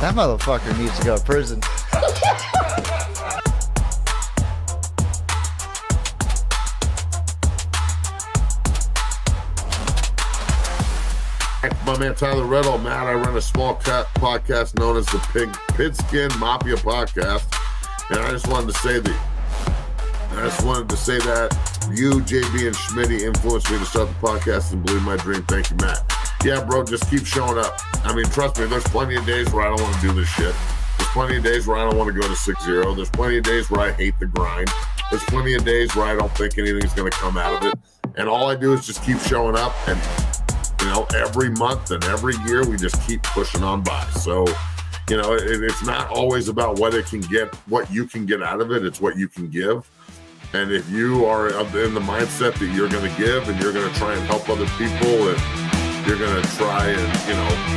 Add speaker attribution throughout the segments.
Speaker 1: That motherfucker needs to go to prison.
Speaker 2: My man Tyler Riddle, Matt. I run a small cat podcast known as the Pigskin Mafia Podcast, and I just wanted to say that you, JB, and Schmitty influenced me to start the podcast and believe my dream. Thank you, Matt. Yeah, bro, just keep showing up. I mean, trust me, there's plenty of days where I don't want to do this shit. There's plenty of days where I don't want to go to 6-0. There's plenty of days where I hate the grind. There's plenty of days where I don't think anything's going to come out of it. And all I do is just keep showing up, and every month and every year we just keep pushing on by. So, it's not always about what you can get out of it. It's what you can give. And if you are in the mindset that you're going to give and you're going to try and help other people, and you're going to try and,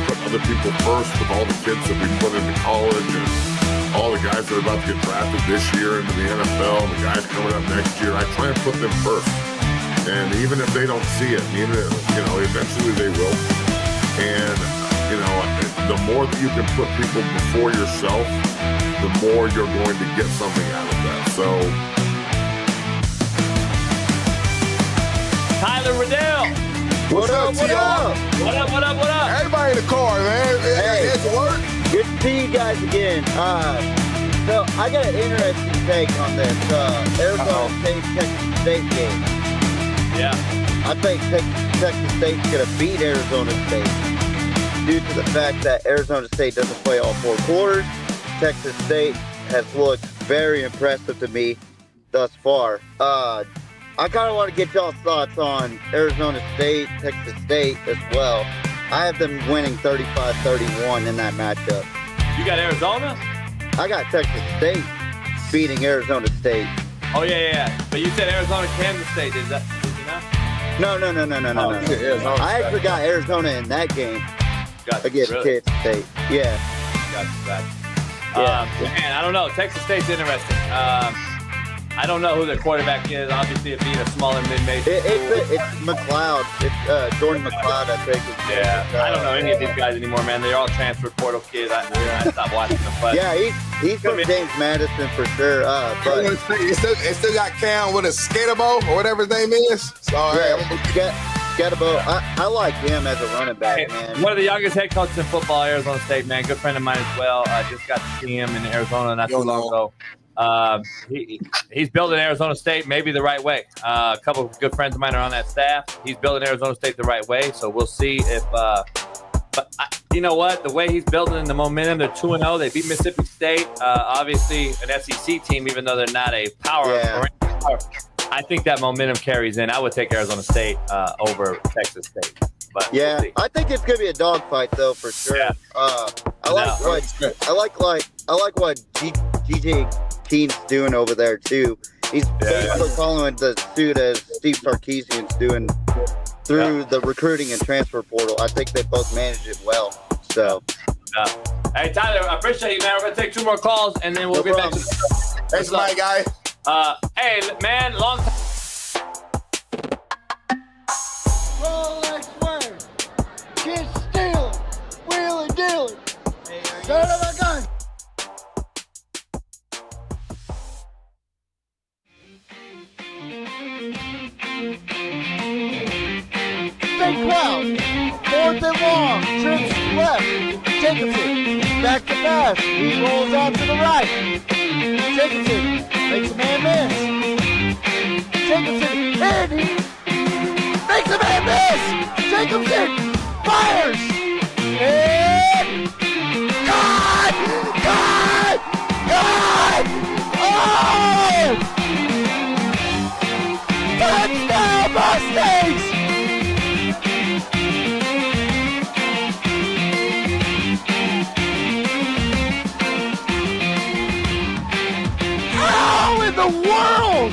Speaker 2: put other people first with all the kids that we put into college and all the guys that are about to get drafted this year into the NFL and the guys coming up next year, I try and put them first. And even if they don't see it, eventually they will. And, the more that you can put people before yourself, the more you're going to get something out of that. So,
Speaker 3: Tyler Riddell.
Speaker 4: What's up, y'all?
Speaker 3: What up?
Speaker 4: Everybody in the car, man.
Speaker 5: Hey.
Speaker 4: It's work.
Speaker 5: Good to see you guys again. So I got an interesting take on this Arizona State Texas State game.
Speaker 3: Yeah.
Speaker 5: I think Texas State's going to beat Arizona State due to the fact that Arizona State doesn't play all 4 quarters. Texas State has looked very impressive to me thus far. I kind of want to get y'all's thoughts on Arizona State, Texas State as well. I have them winning 35-31 in that matchup.
Speaker 3: You got Arizona?
Speaker 5: I got Texas State beating Arizona State.
Speaker 3: Oh, yeah. But you said Arizona, Kansas State. Did you not?
Speaker 5: No. I actually got Arizona in that game against Kansas State. Yeah.
Speaker 3: Gotcha. Man, I don't know. Texas State's interesting. I don't know who their quarterback is. Obviously, it being a smaller mid-major.
Speaker 5: It's McLeod. It's Jordan McLeod, I think.
Speaker 3: Yeah, I don't know any of these guys anymore, man. They're all transfer portal kids. I stopped watching them. But
Speaker 5: yeah, he's from James Madison for sure. But
Speaker 4: It still got Cam with a skatable or whatever his name is. So,
Speaker 5: Scatterbo. I like him as a running back, man.
Speaker 3: One of the youngest head coaches in football, Arizona State, man. Good friend of mine as well. I just got to see him in Arizona not too long ago. He's building Arizona State maybe the right way. A couple of good friends of mine are on that staff. He's building Arizona State the right way, so we'll see if but you know what? The way he's building the momentum, they're 2-0. They beat Mississippi State. Obviously an SEC team, even though they're not a power.
Speaker 5: Yeah.
Speaker 3: I think that momentum carries in. I would take Arizona State over Texas State. But
Speaker 5: yeah,
Speaker 3: we'll
Speaker 5: I think it's gonna be a dogfight though for sure.
Speaker 3: Yeah.
Speaker 5: I like what GJ Keen's doing over there too. He's basically following the suit as Steve Sarkisian's doing through the recruiting and transfer portal. I think they both managed it well. So,
Speaker 3: hey Tyler, I appreciate you, man. We're gonna take 2 more calls and then we'll get back to the
Speaker 4: Thanks, my guy.
Speaker 3: hey man, long time.
Speaker 6: Rolex wearing, kid stealing, wheeling dealing. Son of a gun. Big cloud, 4th and long, trips left, Jacobson, back to pass, he rolls out to the right, Jacobson makes a man miss, Jacobson, and he makes a man miss, Jacobson fires, and God! Oh! Touchdown Mustangs! How in the world?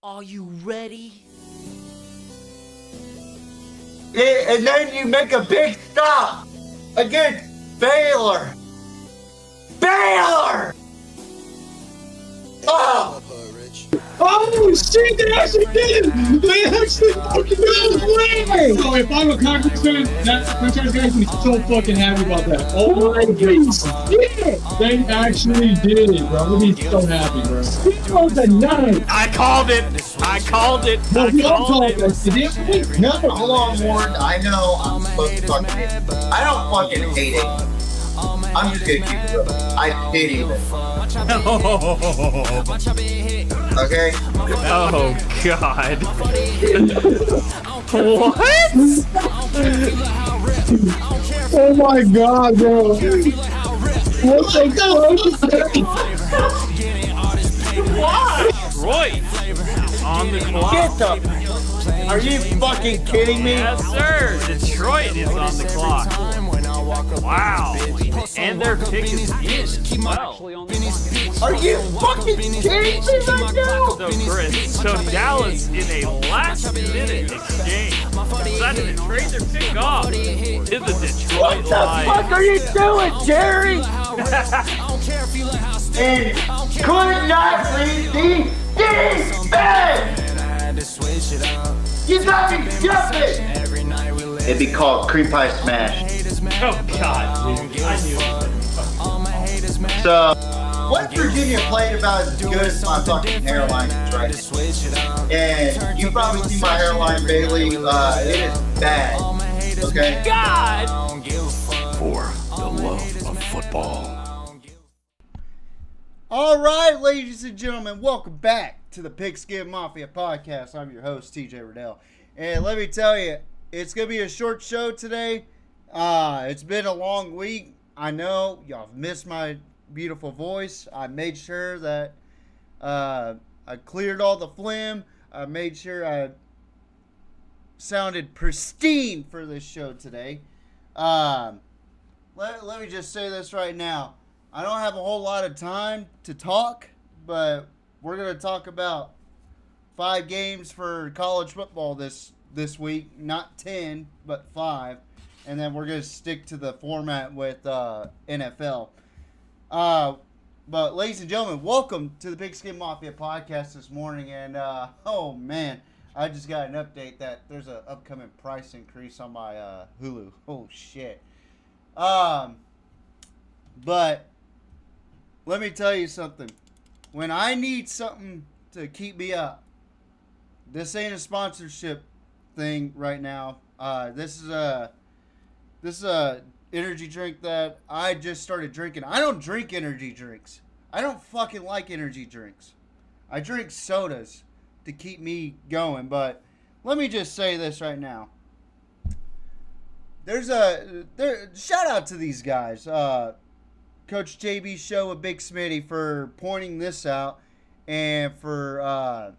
Speaker 7: Are you ready?
Speaker 6: Yeah, and then you make a big stop against Baylor.
Speaker 4: Oh!
Speaker 8: Oh shit, they actually did it! They actually fucking did it! So if I'm a Congress fan, that franchise guy's gonna be so fucking happy about that. Oh my goodness. They actually did it, bro. We'll be so happy, bro. He called the night.
Speaker 3: I called it.
Speaker 8: No, we all called it.
Speaker 6: No, hold on, Warren. I know I'm supposed to fucking hate it. I don't fucking hate it. I'm just gonna keep it real. I hate it. Okay?
Speaker 3: Oh God. What?
Speaker 8: Oh my god, bro. What the fuck?
Speaker 3: Detroit on the clock.
Speaker 6: Get the... Are you fucking kidding me?
Speaker 3: Yes, sir. Detroit is on the clock. Wow. And their pick is in. Wow.
Speaker 6: Are you fucking kidding me right now?
Speaker 3: So, Chris, Dallas in a last-minute exchange decided to trade their pick off to the Detroit
Speaker 6: What the
Speaker 3: Lions.
Speaker 6: fuck are you doing, Jerry? And could not leave the defense! You got me jumping! It'd be called cream pie smash.
Speaker 3: Oh, God, dude. I knew it.
Speaker 6: So, West Virginia played about as good as my fucking hairline is right now. And you probably see my hairline daily. It is bad. Okay?
Speaker 3: God!
Speaker 2: For the love of football.
Speaker 6: All right, ladies and gentlemen, welcome back to the Pigskin Mafia podcast. I'm your host, TJ Riddell. And let me tell you, it's going to be a short show today. It's been a long week. I know y'all have missed my beautiful voice. I made sure that I cleared all the phlegm. I made sure I sounded pristine for this show today. Let me just say this right now. I don't have a whole lot of time to talk, but we're going to talk about 5 games for college football this week. Not 10, but 5. And then we're going to stick to the format with NFL. But ladies and gentlemen, welcome to the Pigskin Mafia podcast this morning. And oh man, I just got an update that there's an upcoming price increase on my Hulu. Oh shit. But let me tell you something. When I need something to keep me up, this ain't a sponsorship thing right now. This is a energy drink that I just started drinking. I don't drink energy drinks. I don't fucking like energy drinks. I drink sodas to keep me going. But let me just say this right now. Shout out to these guys. Coach JB's show with Big Smitty for pointing this out, and for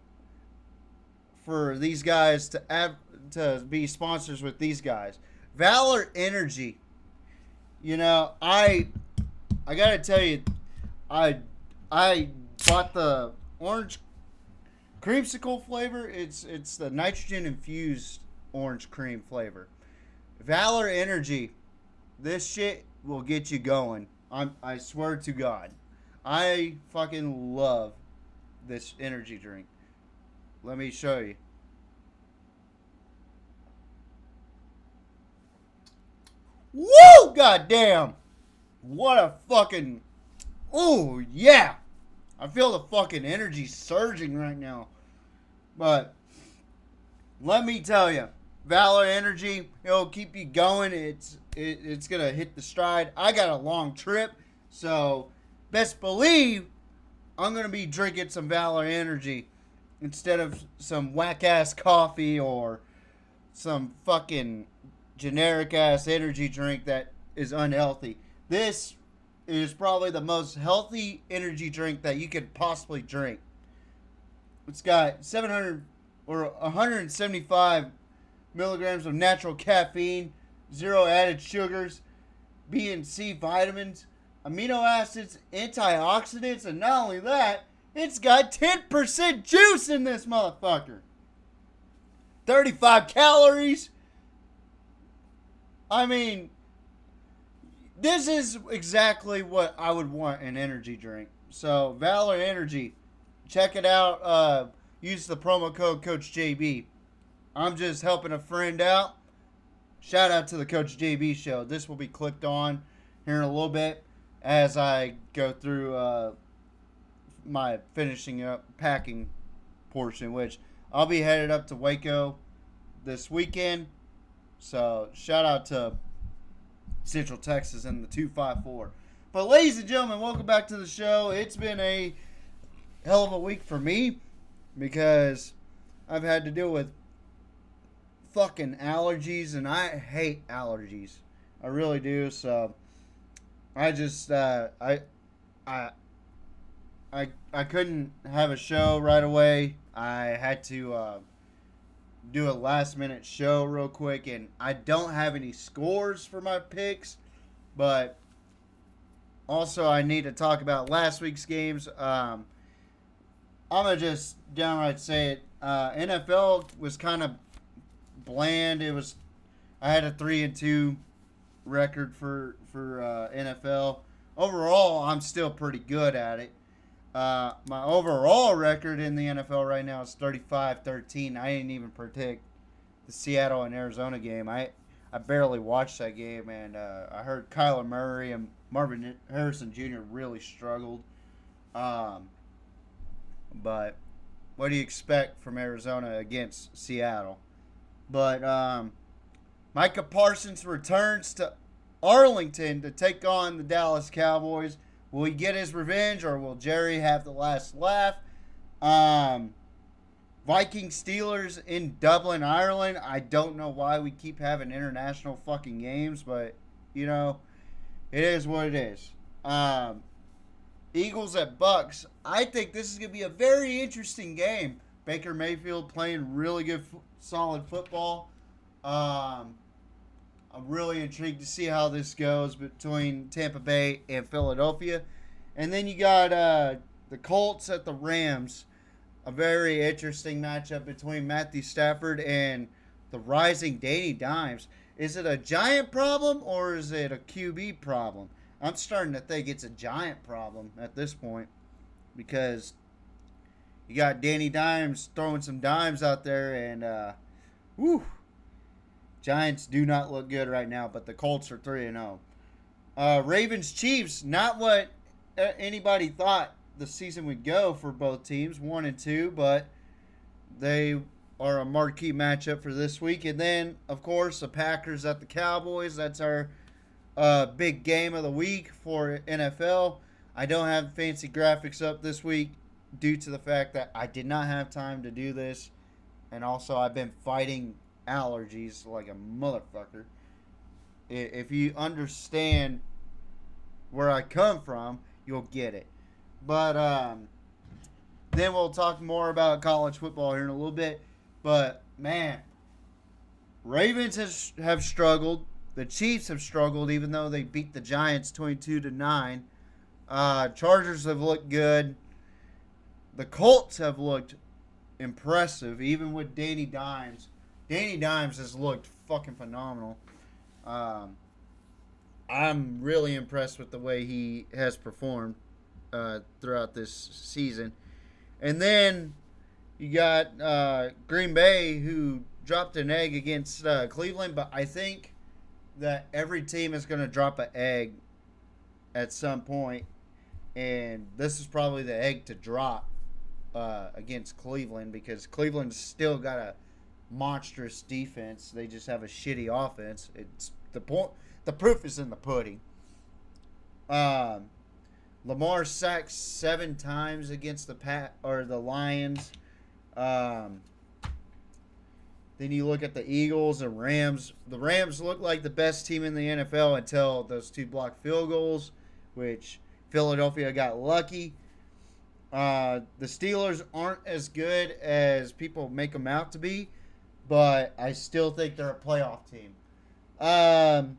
Speaker 6: these guys to be sponsors with these guys. Valor Energy. You know, I gotta tell you, I bought the orange creamsicle flavor. It's the nitrogen infused orange cream flavor. Valor Energy. This shit will get you going. I swear to God. I fucking love this energy drink. Let me show you. Woo! Goddamn! What a fucking... Ooh, yeah! I feel the fucking energy surging right now. But let me tell you, Valor Energy, it'll keep you going. It's gonna hit the stride. I got a long trip, so best believe I'm gonna be drinking some Valor Energy instead of some whack ass coffee or some fucking generic ass energy drink that is unhealthy. This is probably the most healthy energy drink that you could possibly drink. It's got 700 or 175 milligrams of natural caffeine, 0 added sugars, B and C vitamins, amino acids, antioxidants, and not only that, it's got 10% juice in this motherfucker. 35 calories. I mean, this is exactly what I would want in an energy drink. So, Valor Energy, check it out. Use the promo code Coach JB. I'm just helping a friend out. Shout out to the Coach JB show. This will be clicked on here in a little bit as I go through my finishing up packing portion, which I'll be headed up to Waco this weekend. So shout out to Central Texas and the 254. But ladies and gentlemen, welcome back to the show. It's been a hell of a week for me because I've had to deal with fucking allergies, and I hate allergies. I really do. So I just I couldn't have a show right away. I had to do a last minute show real quick, and I don't have any scores for my picks, but also I need to talk about last week's games. I'm gonna just downright say it. NFL was kind of bland. I had a 3-2 record for NFL. Overall, I'm still pretty good at it. My overall record in the NFL right now is 35-13. I didn't even predict the Seattle and Arizona game. I barely watched that game, and I heard Kyler Murray and Marvin Harrison Jr. really struggled. But what do you expect from Arizona against Seattle? But Micah Parsons returns to Arlington to take on the Dallas Cowboys. Will he get his revenge, or will Jerry have the last laugh? Vikings Steelers in Dublin, Ireland. I don't know why we keep having international fucking games, but, you know, it is what it is. Eagles at Bucks. I think this is going to be a very interesting game. Baker Mayfield playing really good, solid football. I'm really intrigued to see how this goes between Tampa Bay and Philadelphia. And then you got the Colts at the Rams. A very interesting matchup between Matthew Stafford and the rising Danny Dimes. Is it a giant problem or is it a QB problem? I'm starting to think it's a giant problem at this point because you got Danny Dimes throwing some dimes out there, and Giants do not look good right now, but the Colts are 3-0. Ravens Chiefs, not what anybody thought the season would go for both teams, 1-2, but they are a marquee matchup for this week. And then, of course, the Packers at the Cowboys. That's our big game of the week for NFL. I don't have fancy graphics up this week due to the fact that I did not have time to do this, and also I've been fighting allergies like a motherfucker. If you understand where I come from, you'll get it. But then we'll talk more about college football here in a little bit. But man, Ravens have struggled. The Chiefs have struggled, even though they beat the Giants 22-9. Chargers have looked good. The Colts have looked impressive, even with Danny Dimes. Danny Dimes has looked fucking phenomenal. I'm really impressed with the way he has performed throughout this season. And then you got Green Bay, who dropped an egg against Cleveland, but I think that every team is going to drop an egg at some point, and this is probably the egg to drop against Cleveland, because Cleveland's still got a monstrous defense. They just have a shitty offense. It's the point. The proof is in the pudding. Lamar sacked 7 times against the Lions. Then you look at the Eagles and Rams. The Rams look like the best team in the NFL until those 2 blocked field goals, which Philadelphia got lucky. The Steelers aren't as good as people make them out to be, but I still think they're a playoff team. Then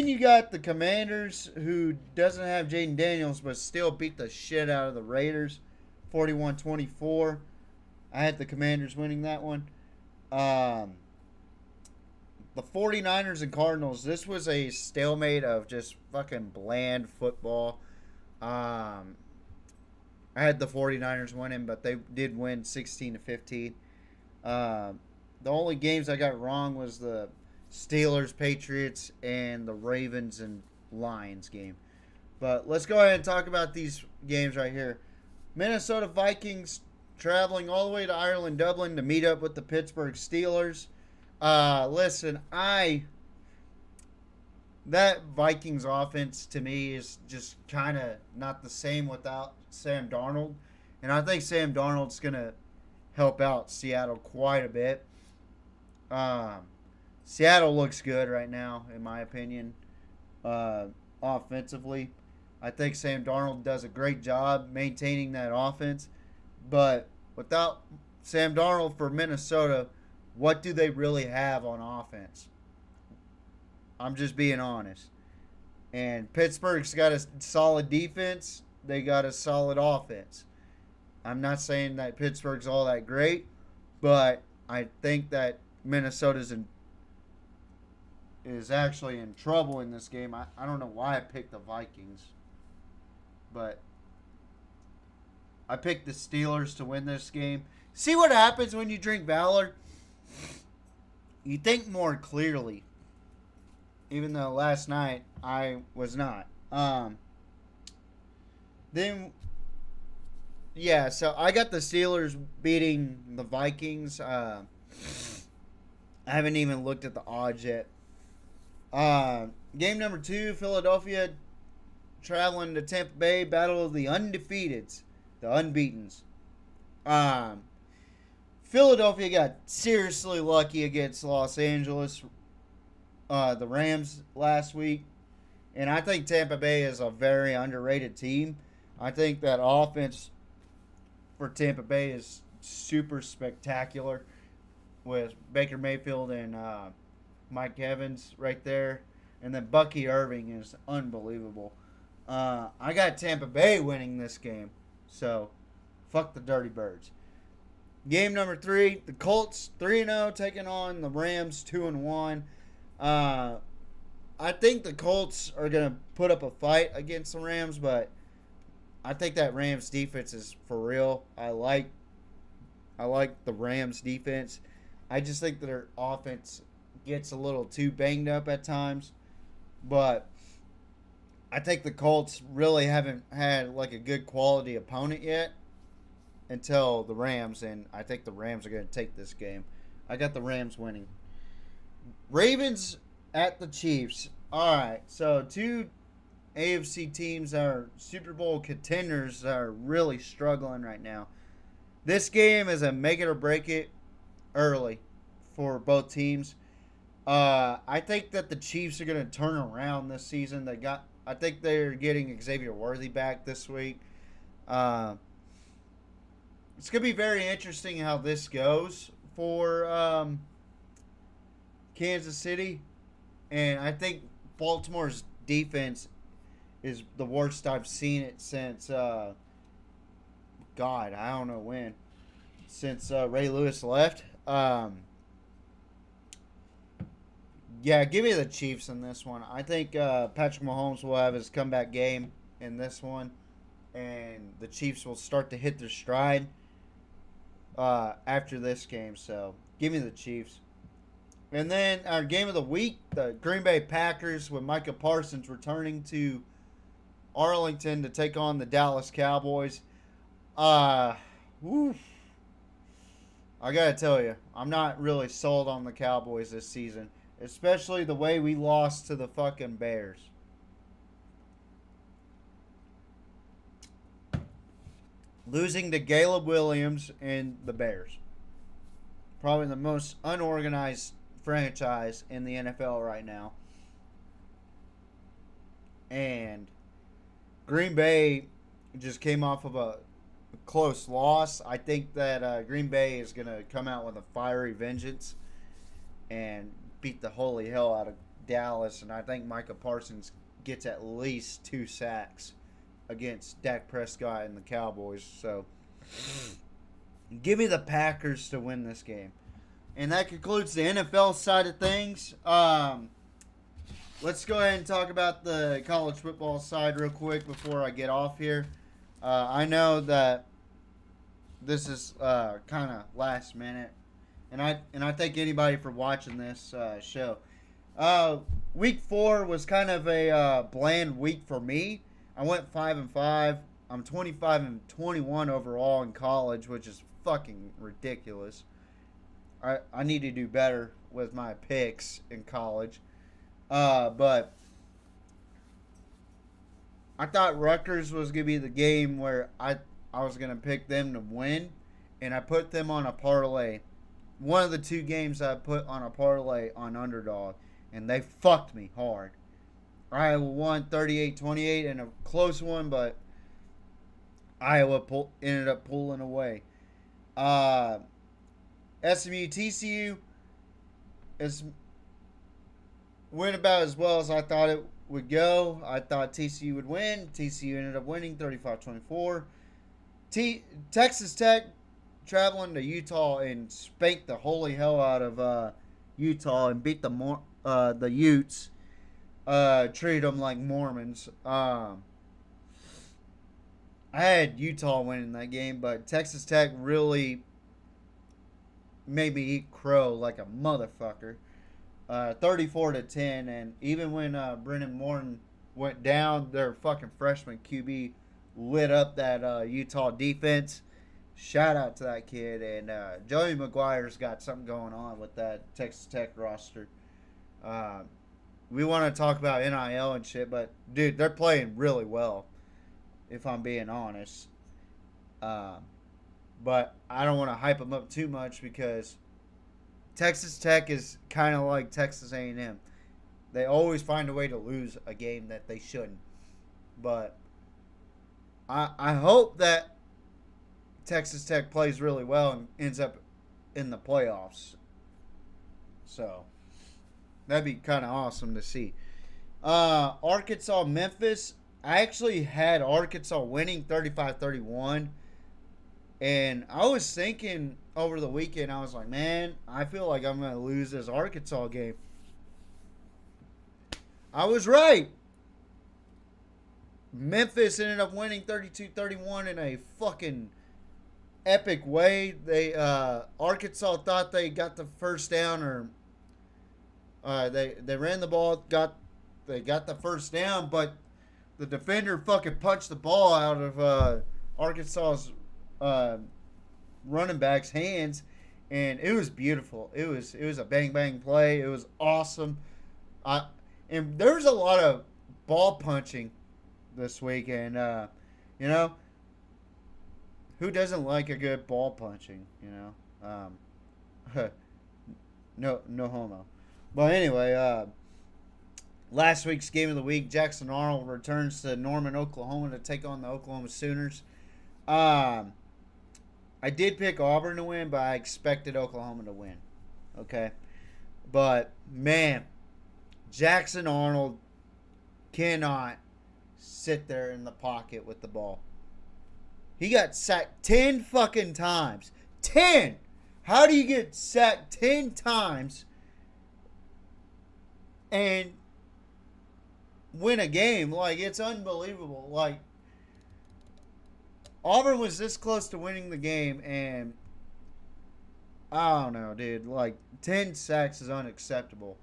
Speaker 6: you got the Commanders, who doesn't have Jaden Daniels, but still beat the shit out of the Raiders, 41-24. I had the Commanders winning that one. The 49ers and Cardinals, this was a stalemate of just fucking bland football.
Speaker 1: I had the 49ers winning, but they did win 16-15. The only games I got wrong was the Steelers, Patriots, and the Ravens and Lions game. But let's go ahead and talk about these games right here. Minnesota Vikings traveling all the way to Ireland, Dublin to meet up with the Pittsburgh Steelers. Listen, that Vikings offense to me is just kind of not the same without Sam Darnold. And I think Sam Darnold's going to help out Seattle quite a bit. Seattle looks good right now, in my opinion, offensively. I think Sam Darnold does a great job maintaining that offense. But without Sam Darnold for Minnesota, what do they really have on offense? I'm just being honest. And Pittsburgh's got a solid defense. They got a solid offense. I'm not saying that Pittsburgh's all that great, but I think that Minnesota's is actually in trouble in this game. I don't know why I picked the Vikings, but I picked the Steelers to win this game. See what happens when you drink Valor? You think more clearly. Even though last night I was not. So I got the Steelers beating the Vikings. I haven't even looked at the odds yet. Game number 2, Philadelphia traveling to Tampa Bay, battle of the undefeateds, the unbeatens. Philadelphia got seriously lucky against Los Angeles, the Rams last week. And I think Tampa Bay is a very underrated team. I think that offense for Tampa Bay is super spectacular with Baker Mayfield and Mike Evans right there. And then Bucky Irving is unbelievable. I got Tampa Bay winning this game. So, fuck the Dirty Birds. Game number 3, the Colts 3-0 taking on the Rams 2-1. I think the Colts are going to put up a fight against the Rams, but I think that Rams defense is for real. I like the Rams defense. I just think that their offense gets a little too banged up at times, but I think the Colts really haven't had like a good quality opponent yet until the Rams, and I think the Rams are going to take this game. I got the Rams winning. Ravens at the Chiefs. All right, so 2 AFC teams that are Super Bowl contenders that are really struggling right now. This game is a make it or break it early for both teams. I think that the Chiefs are going to turn around this season. I think they're getting Xavier Worthy back this week. It's going to be very interesting how this goes for Kansas City. And I think Baltimore's defense is the worst I've seen it since, I don't know when. Since Ray Lewis left. Give me the Chiefs in this one. I think Patrick Mahomes will have his comeback game in this one. And the Chiefs will start to hit their stride after this game. So, give me the Chiefs. And then our game of the week, the Green Bay Packers with Micah Parsons returning to Arlington to take on the Dallas Cowboys. I got to tell you, I'm not really sold on the Cowboys this season, especially the way we lost to the fucking Bears. Losing to Caleb Williams and the Bears. Probably the most unorganized franchise in the NFL right now. And Green Bay just came off of a close loss. I think that Green Bay is going to come out with a fiery vengeance and beat the holy hell out of Dallas. And I think Micah Parsons gets at least 2 sacks against Dak Prescott and the Cowboys. So give me the Packers to win this game. And that concludes the NFL side of things. Let's go ahead and talk about the college football side real quick before I get off here. I know that this is kind of last minute, and I thank anybody for watching this show. Week 4 was kind of a bland week for me. I went 5-5. I'm 25-21 overall in college, which is fucking ridiculous. I need to do better with my picks in college. But I thought Rutgers was going to be the game where I was going to pick them to win, and I put them on a parlay. One of the 2 games I put on a parlay on underdog, and they fucked me hard. Iowa won 38-28 in a close one, but Iowa ended up pulling away. SMU TCU went about as well as I thought it would go. I thought TCU would win. TCU ended up winning 35-24. Texas Tech traveling to Utah and spanked the holy hell out of Utah and beat the Utes. Treated them like Mormons. I had Utah winning that game, but Texas Tech really made me eat crow like a motherfucker. 34-10, and even when Brennan Morton went down, their fucking freshman QB lit up that Utah defense. Shout out to that kid, and Joey McGuire's got something going on with that Texas Tech roster. We want to talk about NIL and shit, but dude, they're playing really well, if I'm being honest. But I don't want to hype them up too much because Texas Tech is kind of like Texas A&M. They always find a way to lose a game that they shouldn't. But I hope that Texas Tech plays really well and ends up in the playoffs. So that'd be kind of awesome to see. Arkansas, Memphis. I actually had Arkansas winning 35-31. And I was thinking over the weekend, I was like, man, I feel like I'm going to lose this Arkansas game. I was right. Memphis ended up winning 32-31 in a fucking epic way. Arkansas thought they got the first down, or they ran the ball, they got the first down, but the defender fucking punched the ball out of Arkansas's running back's hands, and it was beautiful. It was a bang bang play. It was awesome. And there was a lot of ball punching this week, and you know, who doesn't like a good ball punching? You know, no homo. But anyway, last week's game of the week, Jackson Arnold returns to Norman, Oklahoma to take on the Oklahoma Sooners. I did pick Auburn to win, but I expected Oklahoma to win. Okay? But, man, Jackson Arnold cannot sit there in the pocket with the ball. He got sacked 10 fucking times. 10! How do you get sacked 10 times and win a game? Like, it's unbelievable. Like, Auburn was this close to winning the game, and I don't know, dude. Like, 10 sacks is unacceptable.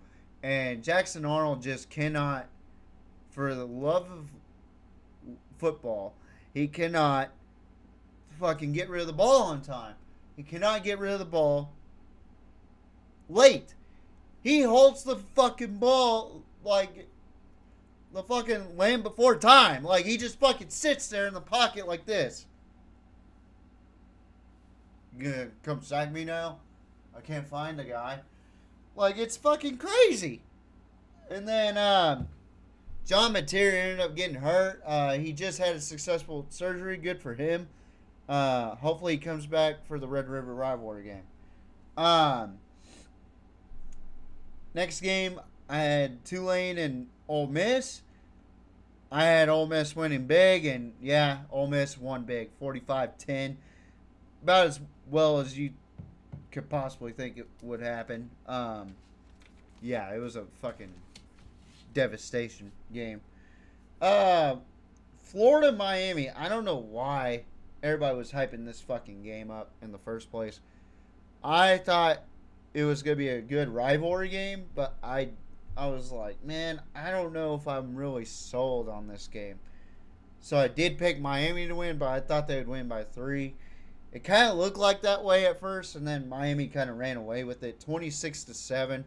Speaker 1: And Jackson Arnold just cannot, for the love of football, he cannot fucking get rid of the ball on time. He cannot get rid of the ball late. He holds the fucking ball like the fucking Land Before Time. Like, he just fucking sits there in the pocket like this. You gonna come sack me now? I can't find the guy. Like, it's fucking crazy. And then John Mateer ended up getting hurt. He just had a successful surgery. Good for him. Hopefully he comes back for the Red River rivalry game. Next game, I had Tulane and Ole Miss. I had Ole Miss winning big, and yeah, Ole Miss won big, 45-10. About as well as you could possibly think it would happen. Yeah, it was a fucking devastation game. Florida, Miami. I don't know why everybody was hyping this fucking game up in the first place. I thought it was going to be a good rivalry game, but I was like, man, I don't know if I'm really sold on this game. So I did pick Miami to win, but I thought they would win by 3. It kind of looked like that way at first, and then Miami kind of ran away with it, 26-7.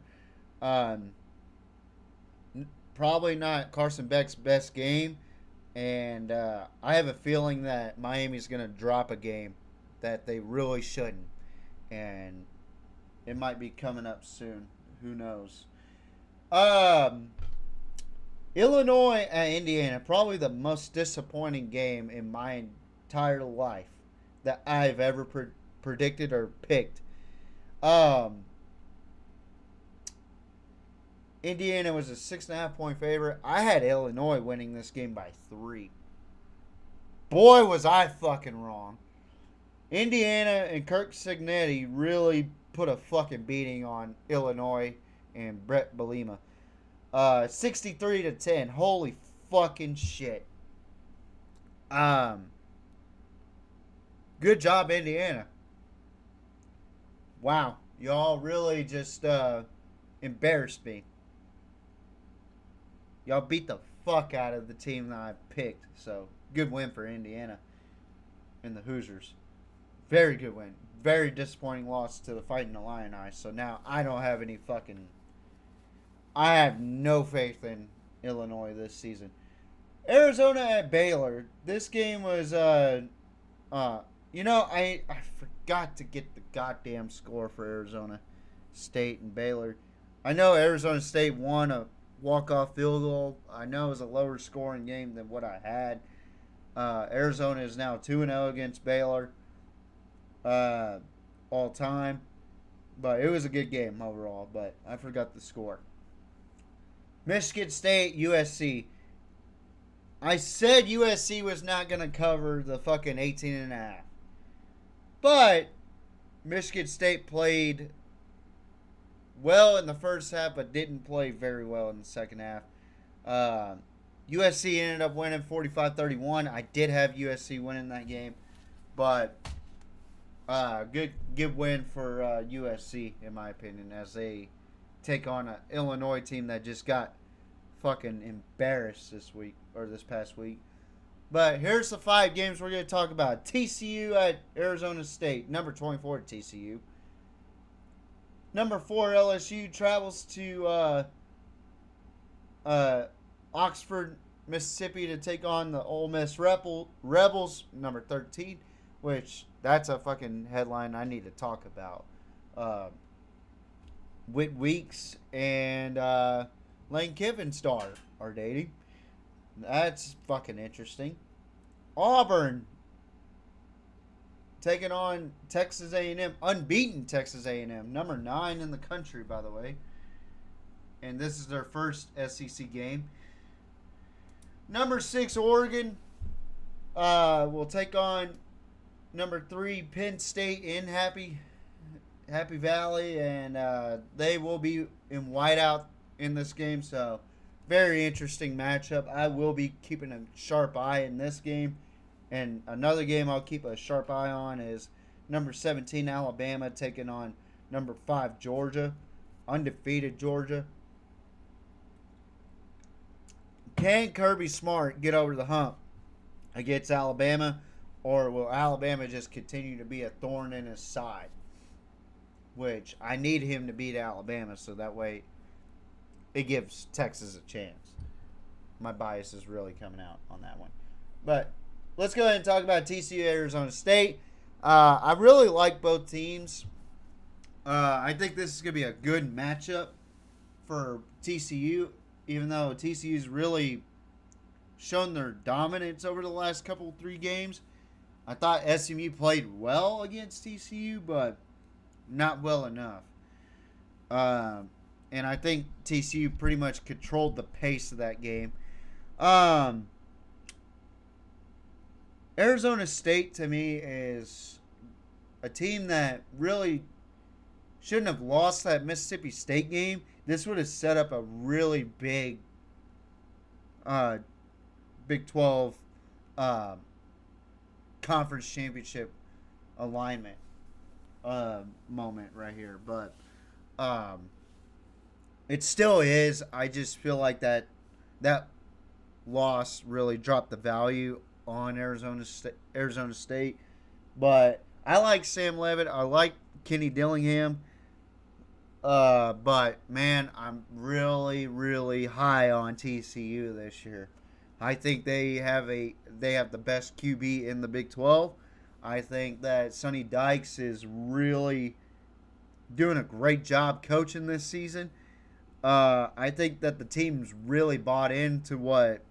Speaker 1: Probably not Carson Beck's best game, and I have a feeling that Miami's going to drop a game that they really shouldn't, and it might be coming up soon. Who knows? Illinois at Indiana, probably the most disappointing game in my entire life that I've ever predicted or picked. Indiana was a 6.5 point favorite. I had Illinois winning this game by 3. Boy, was I fucking wrong. Indiana and Kirk Cignetti really put a fucking beating on Illinois and Brett Bielema. 63-10. Holy fucking shit. Good job, Indiana. Wow. Y'all really just embarrassed me. Y'all beat the fuck out of the team that I picked. So, good win for Indiana and the Hoosiers. Very good win. Very disappointing loss to the Fighting Illini. So now I don't have any fucking... I have no faith in Illinois this season. Arizona at Baylor. This game was, I forgot to get the goddamn score for Arizona State and Baylor. I know Arizona State won a walk-off field goal. I know it was a lower scoring game than what I had. Arizona is now 2-0 against Baylor all time. But it was a good game overall, but I forgot the score. Michigan State, USC. I said USC was not going to cover the fucking 18.5. But Michigan State played well in the first half, but didn't play very well in the second half. USC ended up winning 45-31. I did have USC winning that game. But good win for USC, in my opinion, as they take on an Illinois team that just got fucking embarrassed this past week. But here's the 5 games we're going to talk about. TCU at Arizona State, number 24 at TCU. Number 4 LSU travels to Oxford, Mississippi to take on the Ole Miss Rebels, number 13, which that's a fucking headline I need to talk about. Whit Weeks and Lane Kiffin's daughter are dating. That's fucking interesting. Auburn taking on Texas A&M, unbeaten Texas A&M, number 9 in the country, by the way. And this is their first SEC game. Number 6 Oregon will take on number 3 Penn State in Happy Valley, and they will be in whiteout in this game, so very interesting matchup. I will be keeping a sharp eye in this game. And another game I'll keep a sharp eye on is number 17 Alabama taking on number 5 Georgia, undefeated Georgia. Can Kirby Smart get over the hump against Alabama, or will Alabama just continue to be a thorn in his side? Which I need him to beat Alabama, so that way it gives Texas a chance. My bias is really coming out on that one. But let's go ahead and talk about TCU Arizona State. I really like both teams. I think this is going to be a good matchup for TCU, even though TCU's really shown their dominance over the last 3 games. I thought SMU played well against TCU, but not well enough. And I think TCU pretty much controlled the pace of that game. Arizona State, to me, is a team that really shouldn't have lost that Mississippi State game. This would have set up a really big Big 12 conference championship alignment moment right here, but it still is. I just feel like that loss really dropped the value on Arizona State. But I like Sam Leavitt. I like Kenny Dillingham. But man, I'm really, really high on TCU this year. I think they have the best QB in the Big 12. I think that Sonny Dykes is really doing a great job coaching this season. I think that the team's really bought into what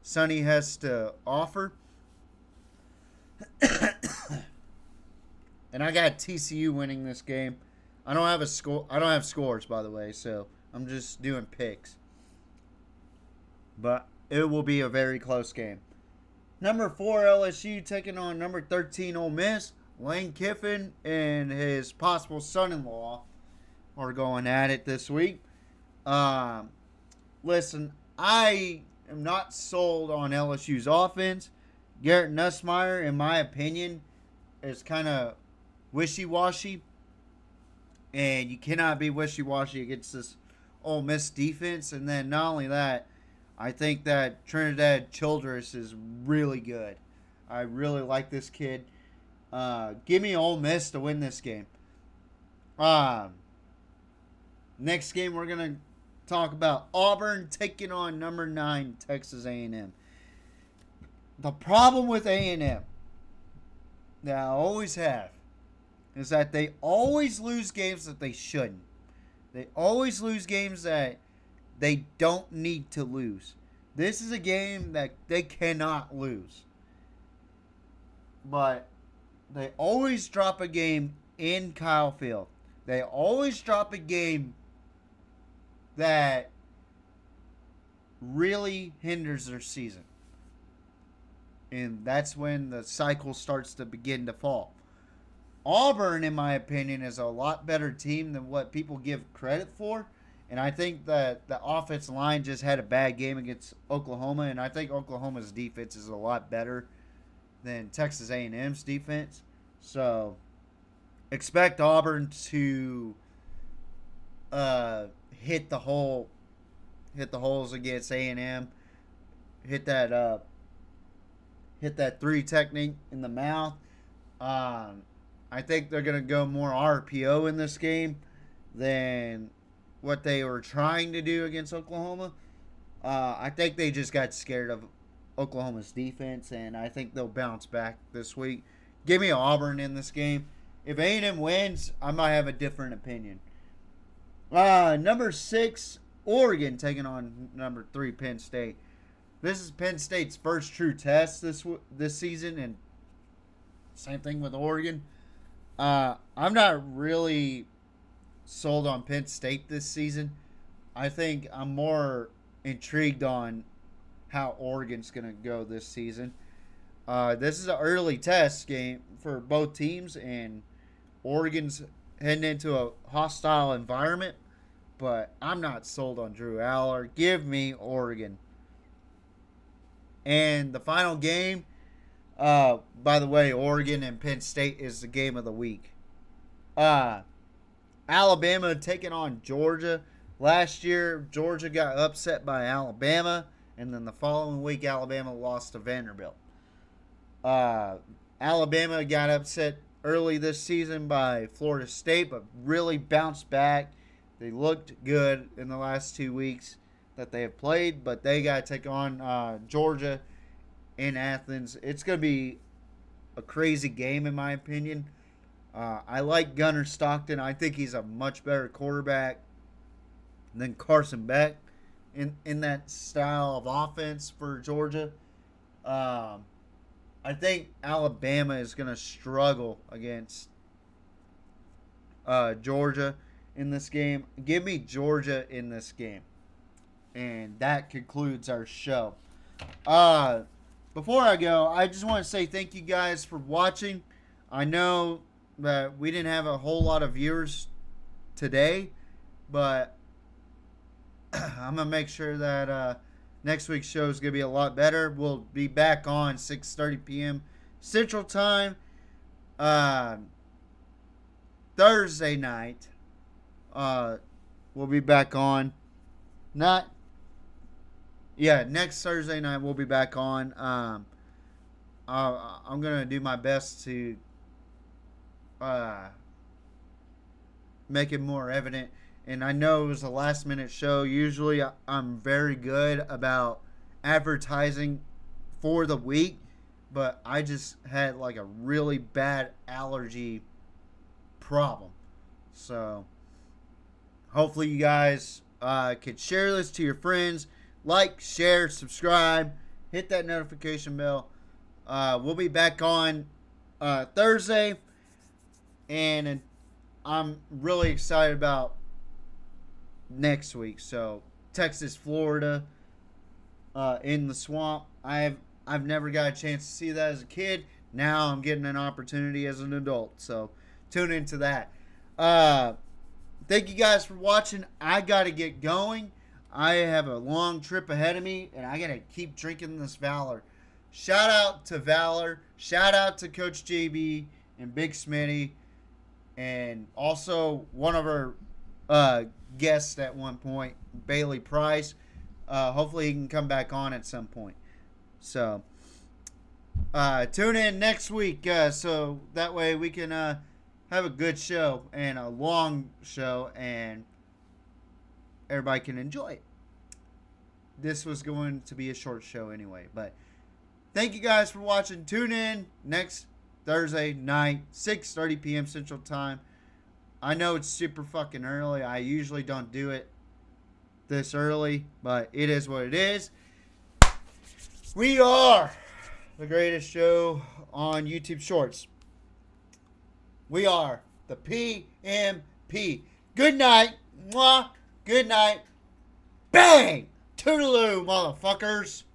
Speaker 1: Sonny has to offer. And I got TCU winning this game. I don't have a score. I don't have scores, by the way, so I'm just doing picks. But it will be a very close game. Number 4 LSU taking on number 13 Ole Miss. Lane Kiffin and his possible son-in-law are going at it this week. Listen, I am not sold on LSU's offense. Garrett Nussmeier, in my opinion, is kind of wishy-washy. And you cannot be wishy-washy against this Ole Miss defense. And then not only that, I think that Trinidad Childress is really good. I really like this kid. Give me Ole Miss to win this game. Next game we're going to talk about Auburn taking on number 9 Texas A&M. The problem with A&M that I always have is that they always lose games that they shouldn't. They always lose games that they don't need to lose. This is a game that they cannot lose. But they always drop a game in Kyle Field. They always drop a game that really hinders their season. And that's when the cycle starts to begin to fall. Auburn, in my opinion, is a lot better team than what people give credit for. And I think that the offensive line just had a bad game against Oklahoma. And I think Oklahoma's defense is a lot better than Texas A&M's defense. So expect Auburn to hit the holes against A&M. Hit that 3 technique in the mouth. I think they're going to go more RPO in this game than what they were trying to do against Oklahoma. I think they just got scared of Oklahoma's defense, and I think they'll bounce back this week. Give me Auburn in this game. If A&M wins, I might have a different opinion. Number 6, Oregon taking on number 3, Penn State. This is Penn State's first true test this season, and same thing with Oregon. I'm not really sold on Penn State this season. I think I'm more intrigued on how Oregon's going to go this season. This is an early test game for both teams, and Oregon's heading into a hostile environment, but I'm not sold on Drew Aller. Give me Oregon. And the final game, by the way, Oregon and Penn State is the game of the week. Alabama taking on Georgia. Last year, Georgia got upset by Alabama, and then the following week, Alabama lost to Vanderbilt. Alabama got upset early this season by Florida State, but really bounced back. They looked good in the last 2 weeks that they have played, but they got to take on Georgia in Athens. It's going to be a crazy game, in my opinion. I like Gunnar Stockton. I think he's a much better quarterback than Carson Beck in that style of offense for Georgia. I think Alabama is going to struggle against Georgia in this game. Give me Georgia in this game. And that concludes our show. Before I go, I just want to say thank you guys for watching. I know that we didn't have a whole lot of viewers today, but I'm going to make sure that Next week's show is going to be a lot better. We'll be back on 6:30 p.m. Central Time. Thursday night, we'll be back on. Next Thursday night we'll be back on. I'm going to do my best to make it more evident. And I know it was a last minute show. Usually I'm very good about advertising for the week, but I just had like a really bad allergy problem. So hopefully you guys could share this to your friends. Like, share, subscribe, hit that notification bell. We'll be back on Thursday, and I'm really excited about next week. So Texas, Florida, in the swamp. I've never got a chance to see that as a kid. Now I'm getting an opportunity as an adult. So tune into that. Thank you guys for watching. I got to get going. I have a long trip ahead of me, and I got to keep drinking this Valor. Shout out to Valor. Shout out to Coach JB and Big Smitty. And also one of our guests at one point, Bailey Price. Hopefully he can come back on at some point. So tune in next week so that way we can have a good show and a long show and everybody can enjoy it. This was going to be a short show anyway, but thank you guys for watching. Tune in next Thursday night, 6:30 p.m. Central Time. I know it's super fucking early. I usually don't do it this early, but it is what it is. We are the greatest show on YouTube Shorts. We are the PMP. Good night. Mwah. Good night. Bang. Toodaloo, motherfuckers.